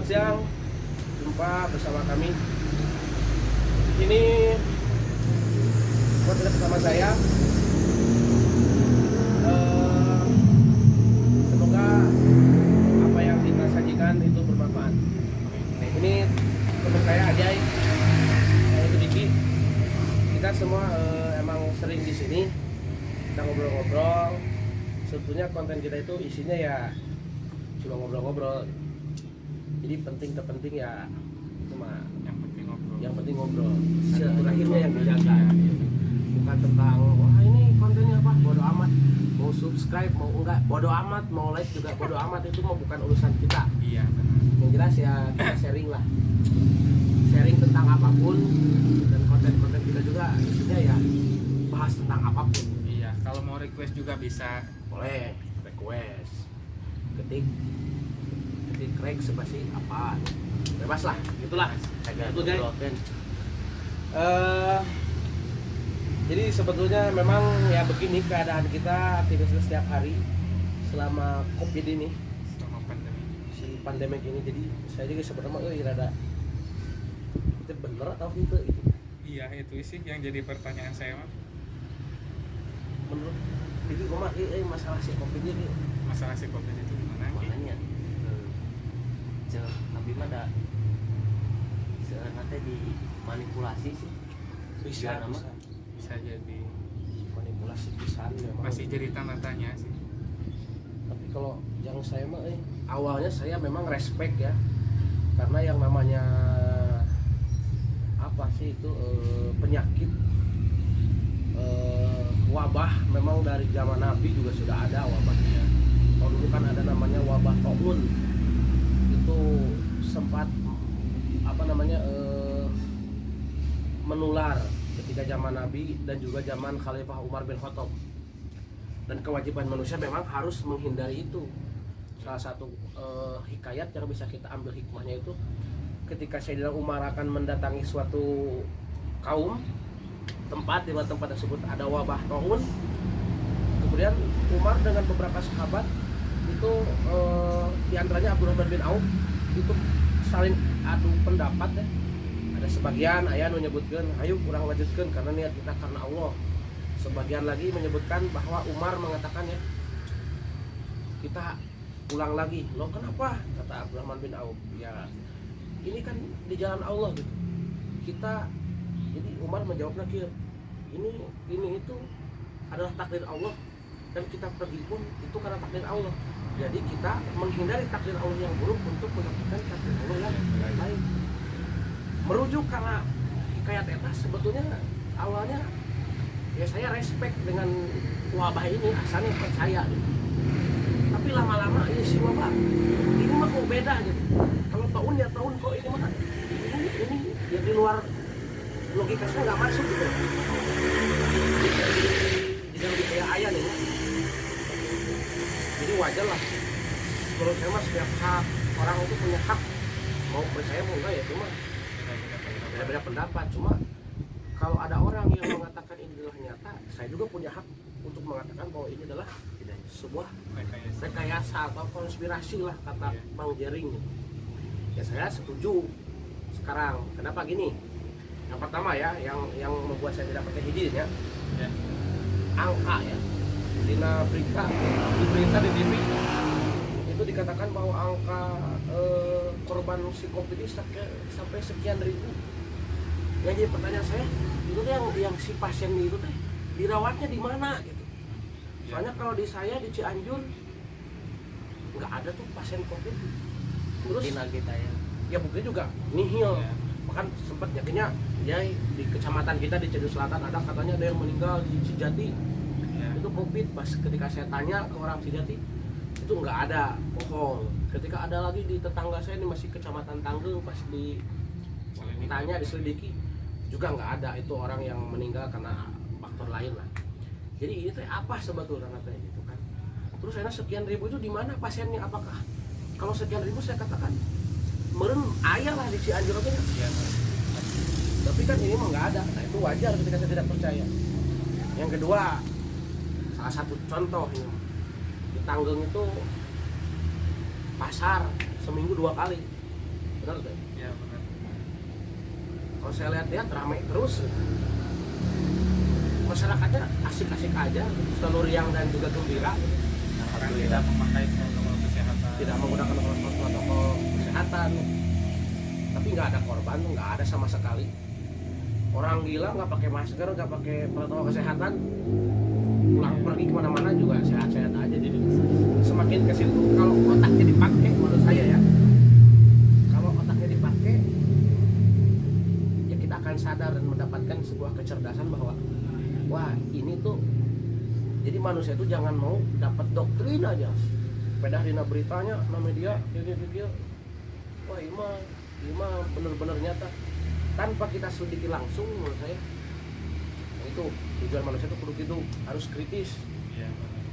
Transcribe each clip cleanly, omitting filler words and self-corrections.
Selamat siang, jumpa bersama kami. Ini podcast bersama saya. Semoga apa yang kita sajikan itu bermanfaat. Ini teman saya Ajay, saya itu Diki. Kita semua emang sering di sini, kita ngobrol-ngobrol. Sebetulnya konten kita itu isinya ya cuma ngobrol-ngobrol. Jadi penting terpenting ya cuma yang penting ngobrol. Silaturahimnya yang dijaga. Bukan tentang wah ini kontennya apa, bodo amat. Mau subscribe mau enggak, bodo amat. Mau like juga bodo amat, itu mau bukan urusan kita. Iya benar. Yang jelas ya kita sharing lah. Sharing tentang apapun, dan konten-konten kita juga isinya ya bahas tentang apapun. Iya, kalau mau request juga bisa. Boleh request. Ketik crack spasi apa, bebas lah, gitulah. Itu guys. Jadi sebetulnya memang ya begini keadaan kita aktivitas setiap hari selama COVID ini, Sama pandemi. si pandemik ini. Jadi saya juga sebenarnya rada itu bener atau itu Iya, itu sih yang jadi pertanyaan saya mah. menurut jadi koma masalah si COVID ini Masalah si COVID itu gimana? makanya tapi mah ada nanti dimanipulasi sih bisa nama Bisa jadi manipulasi pisan memang. masih jadi tanda tanya sih. Tapi kalau yang saya mah awalnya saya memang respect ya, karena yang namanya apa sih itu penyakit wabah memang dari zaman Nabi juga sudah ada wabahnya. Kalau dulu kan ada namanya wabah Taun, itu sempat apa namanya menular ketika zaman Nabi dan juga zaman Khalifah Umar bin Khattab. Dan kewajiban manusia memang harus menghindari itu. Salah satu hikayat yang bisa kita ambil hikmahnya itu ketika Sayyidina Umar akan mendatangi suatu kaum tempat, di mana tempat tersebut ada wabah taun. Kemudian Umar dengan beberapa sahabat itu diantaranya Abdurrahman bin Auf itu saling adu pendapat ya. Ada sebagian ayah menyebutkan ayo kurang lanjutkan karena niat kita karena Allah. Sebagian lagi menyebutkan bahwa Umar mengatakan ya kita ulang lagi. Loh kenapa? Kata Abdurrahman bin Auf, ya ini kan di jalan Allah gitu. Kita jadi Umar menjawab lagi, ini itu adalah takdir Allah dan kita pergi pun itu karena takdir Allah. Jadi kita menghindari takdir Allah yang buruk untuk mendapatkan takdir Allah yang baik. Merujuk karena hikayat eta sebetulnya awalnya ya saya respect dengan wabah ini, asalnya percaya gitu. Tapi lama-lama ya si wabah ini mah kok beda gitu. Kalau tahun ya tahun kok ini mah ini ya di luar logika saya nggak masuk gitu. Jadi lebih kayak ayah nih ya. Jadi wajar lah. Menurut saya mah setiap hak orang itu punya hak mau percaya mau enggak ya, cuma beda-beda pendapat. Cuma kalau ada orang yang mengatakan ini adalah nyata, saya juga punya hak untuk mengatakan bahwa ini adalah sebuah rekayasa atau konspirasi lah kata Bang Jering. Ya saya setuju. Sekarang kenapa gini? Yang pertama ya, yang membuat saya tidak pakai hijin ya, angka ya. Di berita di TV itu dikatakan bahwa angka korban si COVID ini sampai sekian ribu. Ya jadi pertanyaan saya, itu yang si pasien itu teh dirawatnya di mana gitu. Soalnya kalau di saya di Cianjur nggak ada tuh pasien COVID. Terus kita ya buktinya juga nihil. Bahkan sempat yakinnya ya di kecamatan kita di Cianjur Selatan ada katanya ada yang meninggal di Cijati itu COVID. Pas ketika saya tanya ke orang Cijati itu nggak ada, bohong. Ketika ada lagi di tetangga saya ini masih kecamatan Tanggeng, pas ditanya diselidiki juga nggak ada, itu orang yang meninggal karena faktor lain lah. Jadi ini teh apa sebetulnya katanya gitu kan. Terus saya sekian ribu itu di mana pasiennya? Apakah kalau sekian ribu saya katakan meren ayah lah di Cianjur aja. Tapi kan ini mah nggak ada. Nah itu wajar ketika saya tidak percaya. Yang kedua, salah satu contoh ini di Tanggeng itu pasar seminggu 2 kali. benar tuh. Ya benar. Kalau saya lihat ramai terus, masyarakatnya asik-asik aja, selalu riang dan juga gembira, Orang tidak memakai protokol kesehatan. tidak menggunakan protokol kesehatan, tapi nggak ada korban, nggak ada sama sekali. Orang gila nggak pakai masker, nggak pakai protokol kesehatan, pulang pergi kemana-mana juga sehat-sehat aja. Jadi semakin ke situ, kalau otaknya dipakai, menurut saya ya, kalau otaknya dipakai, ya kita akan sadar dan mendapatkan sebuah kecerdasan bahwa wah ini tuh, jadi manusia itu jangan mau dapat doktrin aja, pedah dina beritanya, na media, dia, wah ima bener-bener nyata, tanpa kita selidiki langsung. Menurut saya itu tujuan manusia itu kudu gitu, harus kritis. Iya benar.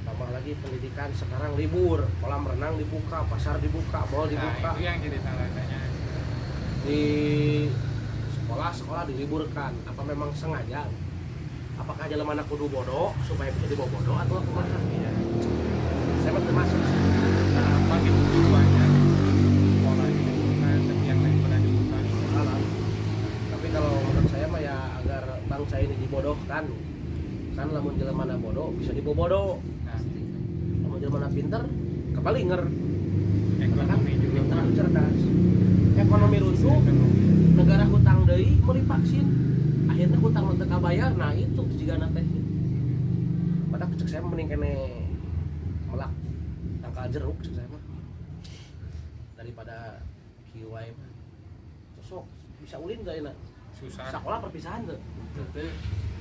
Tambah lagi pendidikan sekarang libur, kolam renang dibuka, pasar dibuka, mall Nah dibuka, itu yang jadi tanda tanya. di sekolah diliburkan. Apa memang sengaja? Apakah jalan mana kudu bodoh supaya bisa dibawa bodoh atau kemana? Iya. Saya mah termasuk sih. Nah, apa gitu tujuannya? Sekolah dibuka, tapi yang lain pada dibuka. Salah. Tapi kalau menurut saya mah ya agar bangsa ini dibodohkan. Kan lamun jalan mana bodoh bisa dibawa bodoh. Nah, Lamun jalan mana pinter kepalinger. ekonomi juga Yang terlalu cerdas. Ekonomi runtuh, Ekonomi. negara hutang deui meuli vaksin. Akhirnya hutang teu kabayar. Nah itu jigana teh. Padahal cek saya mending kene melak tangkal jeruk cek saya mah. Daripada kiwai mah. Sosok bisa ulin gak enak. Susah. Sekolah perpisahan tuh.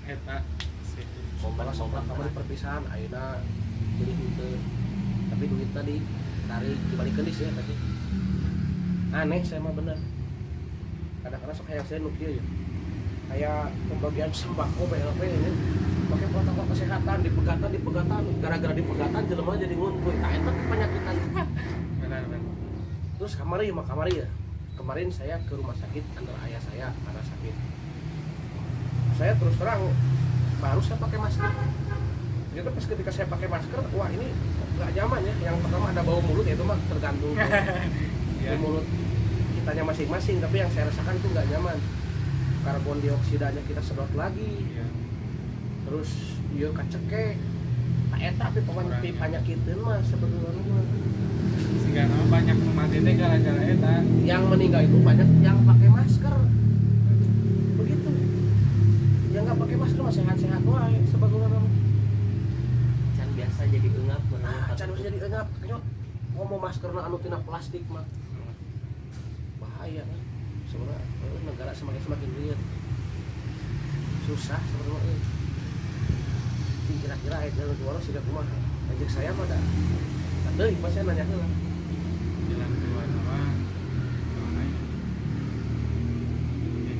Eta sih. Sekolah kamar perpisahan ayeuna jadi henteu. Tapi duit tadi tarik dibalikin sih ya tadi. Aneh saya mah bener. Kadang-kadang sok kayak saya nu kieu ya. Kayak pembagian sembako BLP ini pakai protokol kesehatan dipegatan gara-gara dipegatan jelema jadi nguntuy. Tah eta penyakitan. Benar. Terus kamari ya. Kemarin saya ke rumah sakit antar ayah saya karena sakit. Saya terus terang baru saya pakai masker. Jadi pas ketika saya pakai masker, wah ini nggak nyaman ya. Yang pertama ada bau mulut, ya itu mah tergantung Iya. di mulut kitanya masing-masing. Tapi yang saya rasakan itu nggak nyaman. Karbon dioksidanya kita sedot lagi. Iya. Terus iya kaceke. Nah eta tapi pokoknya Kurangnya. penyakitnya mah sebetulnya mah. Sehingga banyak mati teh gara-gara eta. Yang meninggal itu banyak yang pakai masker. Begitu. Yang nggak pakai masker mah sehat-sehat wae sebetulnya mah. Can biasa jadi engap Can bisa jadi enyap, nyot. Ngomong maskerna anu tina plastik mah bahaya kan. Sebenarnya negara semakin liar. Susah sebenarnya. Kira-kira jalan keluar sih kumaha. Ajak saya mah da. Tadi pas saya nanya heula. Jalan keluar nama mana ya?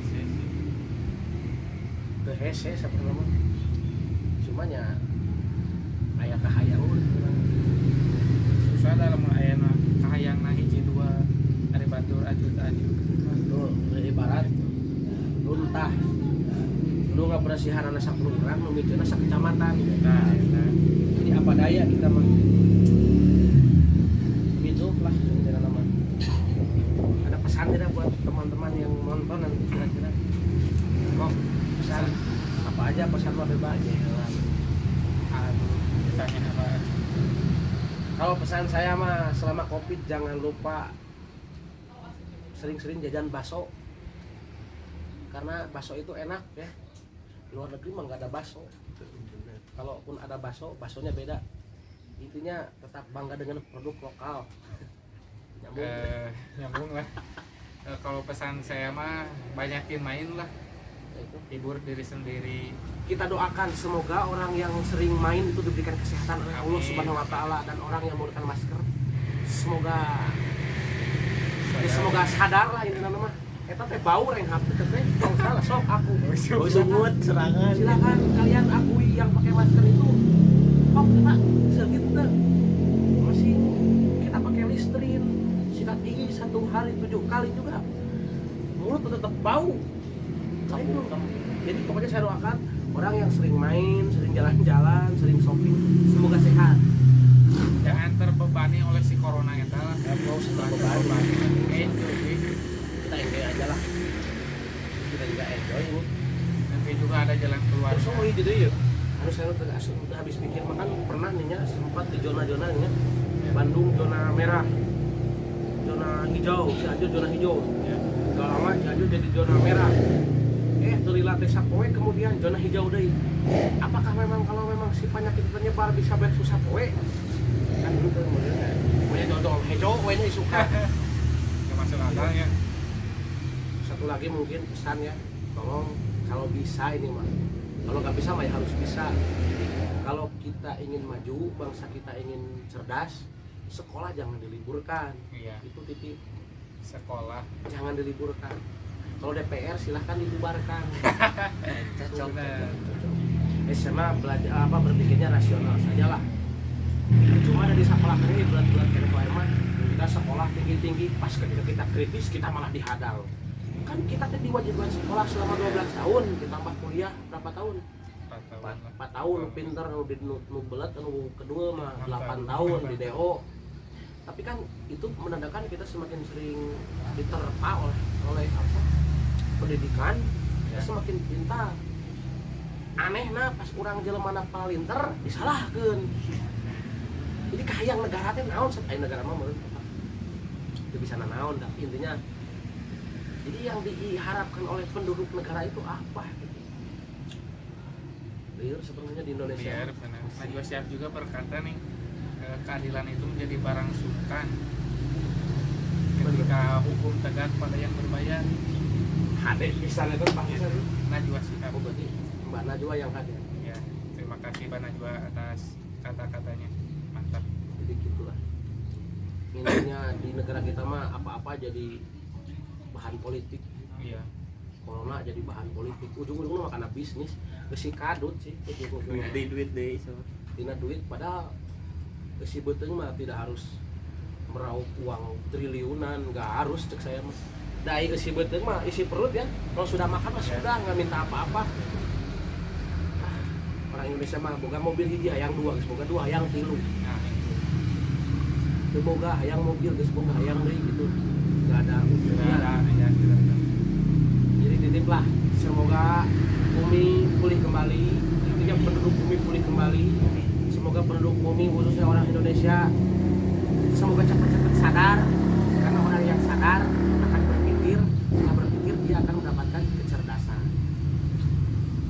Sih. Teu hese saperna mah. Cuma nya aya kahayang urang. Susah dalam ayana kahayang na hiji dua ari batur ajut-ajut. Tuh, ibarat luntah. Lu ngabersihan anak sakelurahan, nu mikeuna sakecamatan. Nah, eta. Jadi apa daya kita mah. Gitu lah kira nama. Ada pesan tidak buat teman-teman yang nonton nanti kira-kira? Kok pesan apa aja pesan mah bebas aja. Tanya apa? Kalau pesan saya mah selama Covid jangan lupa sering-sering jajan bakso. Karena bakso itu enak ya. Di luar negeri mah nggak ada bakso. Kalaupun ada bakso, baksonya beda. Intinya tetap bangga dengan produk lokal. Nyambung. Nyambung lah. Kalau pesan saya mah banyakin main lah, Itu. hibur diri sendiri. Kita doakan semoga orang yang sering main itu diberikan kesehatan oleh Allah Amin. Subhanahu wa taala, dan orang yang menggunakan masker semoga sadar lah ini nama. Eta teh bau Reinhard teh kalau salah sok aku. bau sungut serangan. Silakan kalian akui yang pakai masker itu. Kok kita segitu teh masih kita pakai Listerine sikat gigi 1 hari 7 kali juga. Mulut tetap bau. Nah, itu. Jadi pokoknya saya doakan orang yang sering main, sering jalan-jalan, sering shopping, semoga sehat. jangan terbebani oleh si corona eta lah. Ya, mau Jangan terbebani. enjoy. Kita enjoy aja lah, kita juga enjoy ini. Nanti juga ada jalan keluar. Terus oh gitu ya, harus saya udah habis pikir makan pernah nih ya sempat di zona-zona nya Bandung zona merah, zona hijau, Cianjur zona hijau. Ya. Gak lama Cianjur jadi zona merah. Terlihat desa poe kemudian zona hijau deh. Apakah memang kalau memang si penyakit penyebar bisa bersusah poe? Kan gitu kemudian. Punya dodol hijau, poenya suka. Nggak masuk akal ya. Satu lagi mungkin pesan ya, tolong kalau bisa ini mah, kalau nggak bisa mah ya harus bisa. Kalau kita ingin maju, bangsa kita ingin cerdas, sekolah jangan diliburkan. Iya. Itu titik, Sekolah. jangan diliburkan. Kalau DPR silahkan dibubarkan. Cocok. Bener. SMA belajar berpikirnya rasional saja lah. Cuma dari sekolah ini berat-berat kayak emang kita sekolah tinggi-tinggi, pas ketika kita kritis kita malah dihadang. Kan kita tadi diwajibkan sekolah selama 12 tahun, ditambah kuliah berapa tahun? 4 tahun, pinter, nu belet, nu kedua mah 8 tahun di DO. Tapi kan itu menandakan kita semakin sering diterpa oleh apa? Pendidikan, kita semakin pintar. Aneh nah pas orang jelema palinter disalahkeun. Jadi kahayang negara teh naon negara mah meureun itu bisa naon tapi intinya jadi yang diharapkan oleh penduduk negara itu apa gitu. Liar sebenarnya di Indonesia. Biar benar. Najwa Shihab juga berkata nih, keadilan itu menjadi barang sungkan ketika hukum tegak pada yang berbayar. Hade pisan itu pasti itu. Najwa Shihab. Oh, berarti Mbak Najwa yang hadir. Ya, terima kasih Mbak Najwa atas kata-katanya. Mantap. Jadi gitulah. Intinya di negara kita mah apa-apa jadi bahan politik. Iya. Corona jadi bahan politik. Ujung-ujungnya mah karena bisnis, besi kadut sih. Ujung-ujungnya. Duit deh so. Tina duit padahal besi beteng mah tidak harus meraup uang triliunan, nggak harus cek saya mah. Dai isi beteng mah isi perut ya. Kalau sudah makan mah sudah nggak minta apa-apa. Orang Indonesia mah boga mobil hiji hayang dua, geus boga dua hayang tilu. Nah, itu. Teu boga hayang mobil, geus boga hayang deui gitu. Enggak ada Tidak ujungnya. ada ya, tidak ada. Jadi titip lah, semoga bumi pulih kembali. Intinya penduduk bumi pulih kembali. Semoga penduduk bumi khususnya orang Indonesia semoga cepat-cepat sadar, karena orang yang sadar akan berpikir, setelah berpikir dia akan mendapatkan kecerdasan.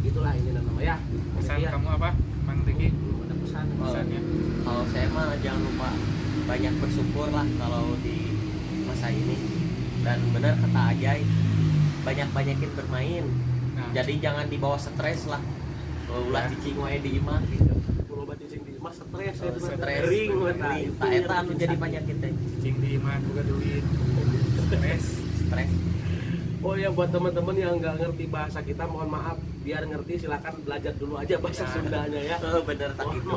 Itulah ini nama ya. Pesan Ya. kamu apa, Mang Riki? Ada pesan. Pesannya. Kalau saya mah jangan lupa banyak bersyukur lah kalau di masa ini. Dan benar kata Ajay, banyak-banyakin bermain. Nah, Jadi jangan dibawa stres lah. Ulah Ya. cicing wae di imah gitu. Kalau baca cing di mas stres Oh, itu mah. stres, Ring Ring. Tak eta anu jadi penyakit teh. cing di imah juga duit. Stres. Stres. Oh ya, buat teman-teman yang nggak ngerti bahasa kita mohon maaf, biar ngerti silakan belajar dulu aja bahasa Ya. Sundanya ya. Bener tak gitu.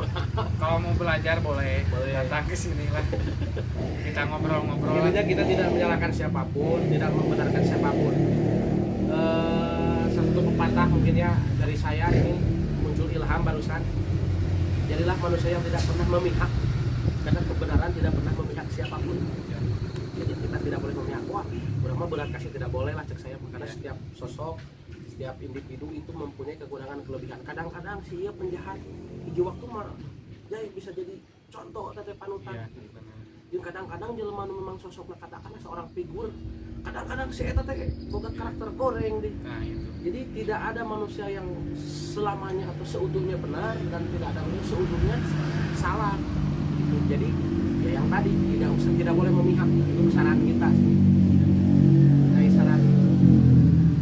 Kalau mau belajar boleh, Boleh. datang ke sini lah. Kita ngobrol-ngobrol. Intinya kita tidak menyalahkan siapapun, tidak membenarkan siapapun. Satu pepatah mungkin ya dari saya ini muncul ilham barusan. Jadilah manusia yang tidak pernah memihak, karena kebenaran tidak pernah memihak siapapun. Jadi kita tidak boleh memihak. Wah, berapa berat kasih tidak boleh lah cek saya, karena setiap sosok, setiap individu itu mempunyai kekurangan kelebihan. Kadang-kadang sih ya penjahat hiji waktu mah ya bisa jadi contoh atau panutan. Iya, benar. Yang kadang-kadang jelema nu memang sosoknya katakanlah seorang figur, kadang-kadang si eta teh boga karakter goreng deh. Nah, itu. Jadi tidak ada manusia yang selamanya atau seutuhnya benar dan tidak ada yang seutuhnya salah. Gitu. Jadi ya yang tadi tidak boleh memihak, itu saran kita sih. Nah,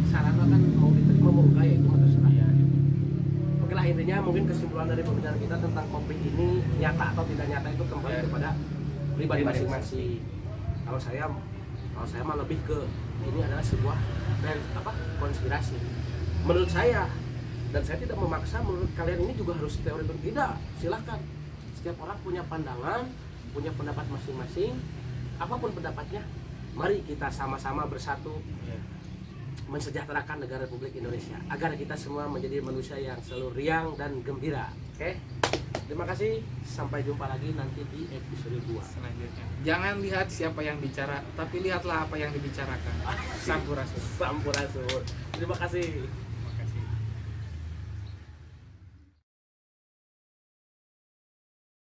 saran kan mau diterima mau enggak ya itu mah terserah. Iya, iya. Oke lah, intinya mungkin kesimpulan dari pembicaraan kita tentang konflik ini nyata atau tidak nyata itu kembali Ya. kepada pribadi masing-masing. Kalau saya mah lebih ke ini adalah sebuah konspirasi. Menurut saya, dan saya tidak memaksa menurut kalian ini juga harus teori berbeda. Silahkan. Setiap orang punya pandangan, punya pendapat masing-masing. Apapun pendapatnya, mari kita sama-sama bersatu Iya. mensejahterakan negara Republik Indonesia agar kita semua menjadi manusia yang selalu riang dan gembira. Oke? Terima kasih, sampai jumpa lagi nanti di episode 2 selanjutnya. Jangan lihat siapa yang bicara, tapi lihatlah apa yang dibicarakan. Sampurasun. Sampurasun. Terima kasih.